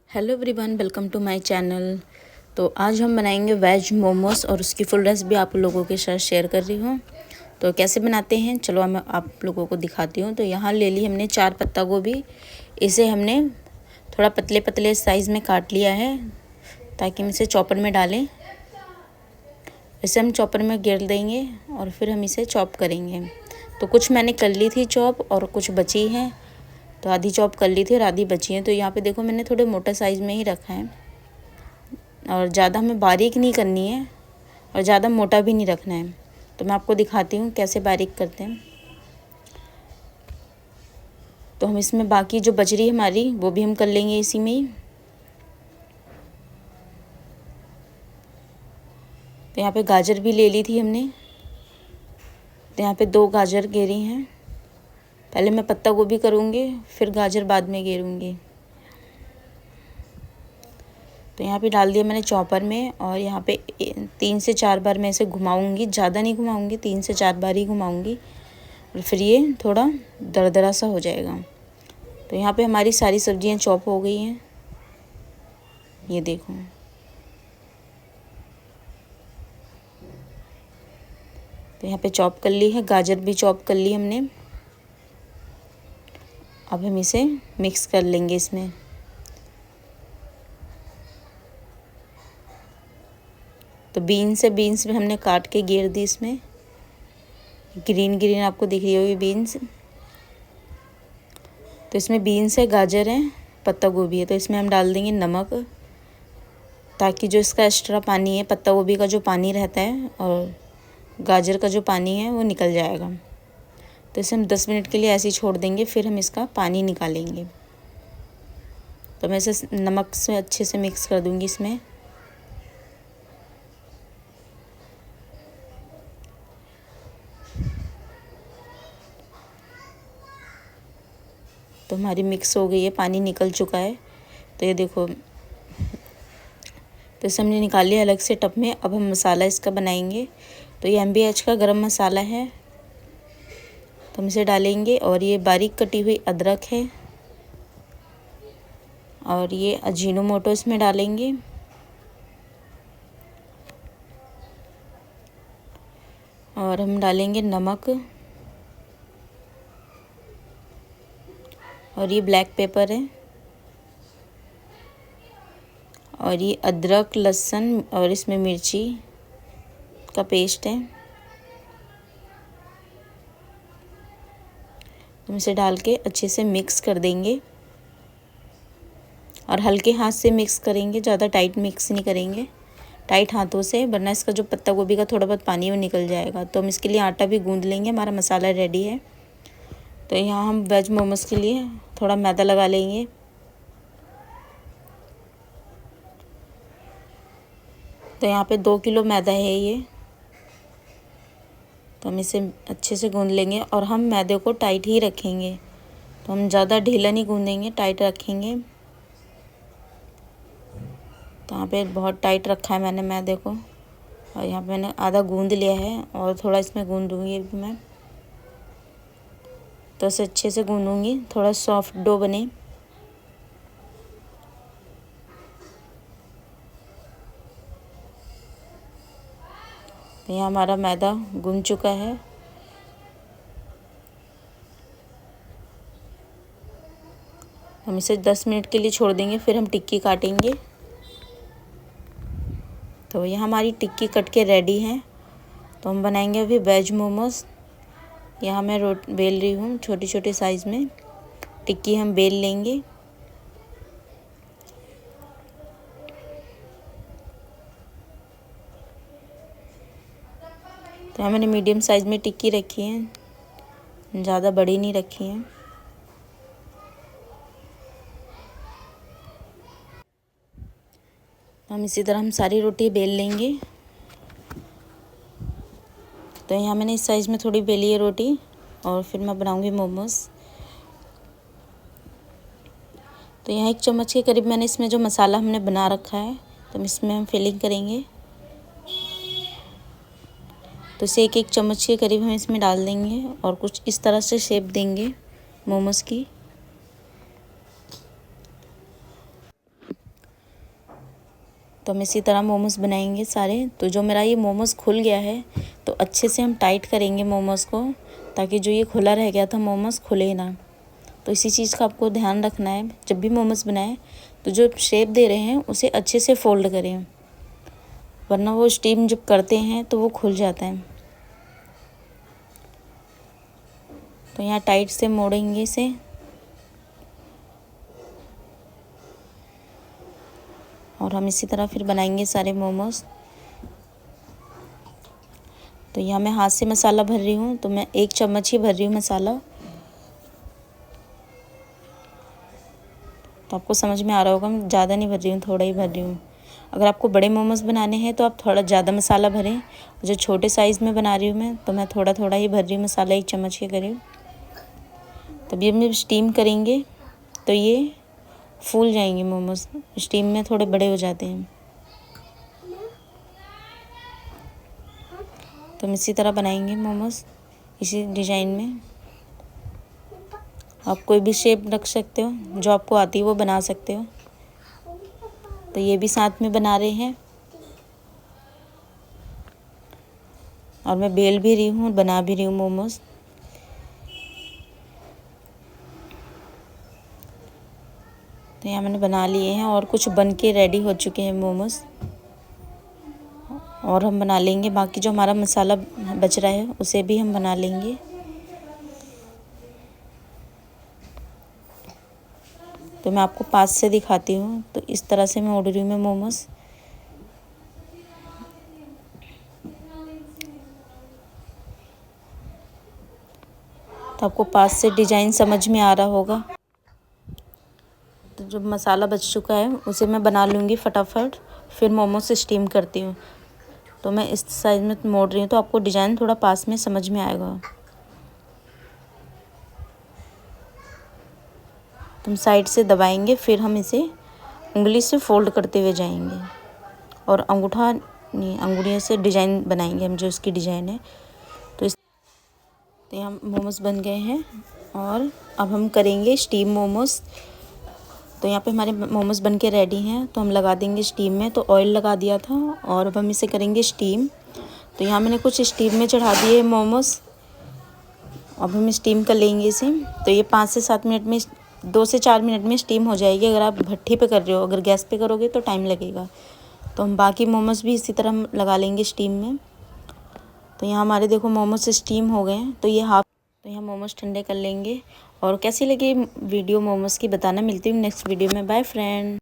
Hello everyone, welcome to my channel. तो आज हम बनाएंगे वेज मोमोस और उसकी फुल रेसिपी आप लोगों के साथ शेयर कर रही हूँ। तो कैसे बनाते हैं चलो मैं आप लोगों को दिखाती हूँ। तो यहाँ ले ली हमने 4 पत्ता गोभी। इसे हमने थोड़ा पतले पतले साइज़ में काट लिया है ताकि हम इसे चॉपर में डालें। इसे हम चॉपर में गिर देंगे और फिर हम इसे चॉप करेंगे। तो कुछ मैंने कर ली थी चॉप और कुछ बची हैं, तो आधी चॉप कर ली थी और आधी बची है। तो यहाँ पे देखो मैंने थोड़े मोटे साइज़ में ही रखा है और ज़्यादा हमें बारीक नहीं करनी है और ज़्यादा मोटा भी नहीं रखना है। तो मैं आपको दिखाती हूँ कैसे बारीक करते हैं। तो हम इसमें बाकी जो बच रही है हमारी वो भी हम कर लेंगे इसी में ही। तो यहाँ पे गाजर भी ले ली थी हमने। तो यहाँ पे 2 गाजर घेरी हैं। पहले मैं पत्ता गोभी करूँगी फिर गाजर बाद में घेरूँगी। तो यहाँ पे डाल दिया मैंने चॉपर में और यहाँ पे 3 से 4 बार मैं इसे घुमाऊँगी, ज़्यादा नहीं घुमाऊँगी, 3 से 4 बार ही घुमाऊँगी और फिर ये थोड़ा दरदरा सा हो जाएगा। तो यहाँ पे हमारी सारी सब्जियाँ चॉप हो गई हैं, ये देखो। तो यहाँ पे चॉप कर ली है, गाजर भी चॉप कर ली हमने। अब हम इसे मिक्स कर लेंगे इसमें। तो बीन्स भी हमने काट के घेर दी इसमें। ग्रीन ग्रीन आपको दिख रही होगी बीन्स। तो इसमें बीन्स है, गाजर है, पत्ता गोभी है। तो इसमें हम डाल देंगे नमक ताकि जो इसका एक्स्ट्रा पानी है, पत्ता गोभी का जो पानी रहता है और गाजर का जो पानी है वो निकल जाएगा। तो इसे हम 10 मिनट के लिए ऐसे ही छोड़ देंगे, फिर हम इसका पानी निकालेंगे। तो मैं इसे नमक से अच्छे से मिक्स कर दूँगी इसमें। तो हमारी मिक्स हो गई है, पानी निकल चुका है। तो ये देखो, तो इसे हमने निकाल लिया अलग से टब में। अब हम मसाला इसका बनाएंगे। तो ये MBH का गरम मसाला है, तो हम इसे डालेंगे। और ये बारीक कटी हुई अदरक है और ये अजीनोमोटो इसमें डालेंगे। और हम डालेंगे नमक और ये ब्लैक पेपर है और ये अदरक लहसुन और इसमें मिर्ची का पेस्ट है। हम इसे डाल के अच्छे से मिक्स कर देंगे और हल्के हाथ से मिक्स करेंगे, ज़्यादा टाइट मिक्स नहीं करेंगे, टाइट हाथों से, वरना इसका जो पत्ता गोभी का थोड़ा बहुत पानी वो निकल जाएगा। तो हम इसके लिए आटा भी गूंद लेंगे। हमारा मसाला रेडी है। तो यहाँ हम वेज मोमोज के लिए थोड़ा मैदा लगा लेंगे। तो यहाँ पे 2 किलो मैदा है ये। तो हम इसे अच्छे से गूंद लेंगे और हम मैदे को टाइट ही रखेंगे। तो हम ज़्यादा ढीला नहीं गूंदेंगे, टाइट रखेंगे। तो यहाँ पे बहुत टाइट रखा है मैंने मैदे को और यहाँ पे मैंने आधा गूंद लिया है और थोड़ा इसमें गूंदूँगी अभी मैं। तो इसे अच्छे से गूंदूँगी, थोड़ा सॉफ्ट डो बने। तो यहाँ हमारा मैदा गूंद चुका है। हम इसे 10 मिनट के लिए छोड़ देंगे, फिर हम टिक्की काटेंगे। तो यहाँ हमारी टिक्की कट के रेडी है। तो हम बनाएंगे अभी वेज मोमोज। यहाँ मैं बेल रही हूँ छोटी छोटी साइज़ में। टिक्की हम बेल लेंगे। तो यहाँ मैंने मीडियम साइज़ में टिक्की रखी है, ज़्यादा बड़ी नहीं रखी है। हम इसी तरह हम सारी रोटी बेल लेंगे। तो यहाँ मैंने इस साइज़ में थोड़ी बेली है रोटी और फिर मैं बनाऊँगी मोमोज़। तो यहाँ 1 चम्मच के करीब मैंने इसमें जो मसाला हमने बना रखा है, तो इसमें हम फिलिंग करेंगे। तो इसे 1 चम्मच के करीब हम इसमें डाल देंगे और कुछ इस तरह से शेप देंगे मोमोज़ की। तो हम इसी तरह मोमोस बनाएंगे सारे। तो जो मेरा ये मोमोस खुल गया है तो अच्छे से हम टाइट करेंगे मोमोस को, ताकि जो ये खुला रह गया था मोमोस खुले ना। तो इसी चीज़ का आपको ध्यान रखना है, जब भी मोमोस बनाएं तो जो शेप दे रहे हैं उसे अच्छे से फोल्ड करें, वरना वो स्टीम जब करते हैं तो वो खुल जाता है। तो यहाँ टाइट से मोड़ेंगे इसे। और हम इसी तरह फिर बनाएंगे सारे मोमोस। तो यहाँ मैं हाथ से मसाला भर रही हूँ, तो मैं 1 चम्मच ही भर रही हूँ मसाला। तो आपको समझ में आ रहा होगा, मैं ज़्यादा नहीं भर रही हूँ, थोड़ा ही भर रही हूँ। अगर आपको बड़े मोमोज बनाने हैं तो आप थोड़ा ज़्यादा मसाला भरें। जो छोटे साइज़ में बना रही हूँ मैं, तो मैं थोड़ा थोड़ा ही भर रही हूँ मसाला, 1 चम्मच के करीब। तब ये हम स्टीम करेंगे तो ये फूल जाएंगे मोमोज, स्टीम में थोड़े बड़े हो जाते हैं। तो हम इसी तरह बनाएंगे मोमोज, इसी डिज़ाइन में। आप कोई भी शेप रख सकते हो, जो आपको आती है वो बना सकते हो। तो ये भी साथ में बना रहे हैं, और मैं बेल भी रही हूँ, बना भी रही हूँ मोमोज। तो यहाँ मैंने बना लिए हैं और कुछ बन के रेडी हो चुके हैं मोमोज। और हम बना लेंगे बाकी, जो हमारा मसाला बच रहा है उसे भी हम बना लेंगे। तो मैं आपको पास से दिखाती हूँ। तो इस तरह से मैं ऑर्डर रही हूँ मैं मोमोज। तो आपको पास से डिज़ाइन समझ में आ रहा होगा। तो जब मसाला बच चुका है उसे मैं बना लूँगी फटाफट, फिर मोमोज स्टीम करती हूँ। तो मैं इस साइज़ में मोड़ रही हूँ, तो आपको डिज़ाइन थोड़ा पास में समझ में आएगा। तो हम साइड से दबाएंगे, फिर हम इसे उंगली से फोल्ड करते हुए जाएंगे, और अंगूठा नहीं, अंगुलियों से डिज़ाइन बनाएंगे हम, जो इसकी डिज़ाइन है। तो यहाँ मोमोज बन गए हैं, और अब हम करेंगे स्टीम मोमोज। तो यहाँ पे हमारे मोमोज बन के रेडी हैं, तो हम लगा देंगे स्टीम में। तो ऑयल लगा दिया था, और अब हम इसे करेंगे स्टीम। तो यहाँ मैंने कुछ स्टीम में चढ़ा दिए मोमोज, अब हम स्टीम कर लेंगे इसे। तो ये 5 से 7 मिनट में, 2 से 4 मिनट में स्टीम हो जाएगी। अगर आप भट्ठी पे कर रहे हो, अगर गैस पे करोगे तो टाइम लगेगा। तो हम बाकी मोमोज भी इसी तरह लगा लेंगे स्टीम में। तो यहाँ हमारे देखो मोमोज स्टीम हो गए हैं। तो यहाँ मोमोज ठंडे कर लेंगे। और कैसी लगी वीडियो मोमोज की बताना। मिलती हूँ नेक्स्ट वीडियो में। Bye friend.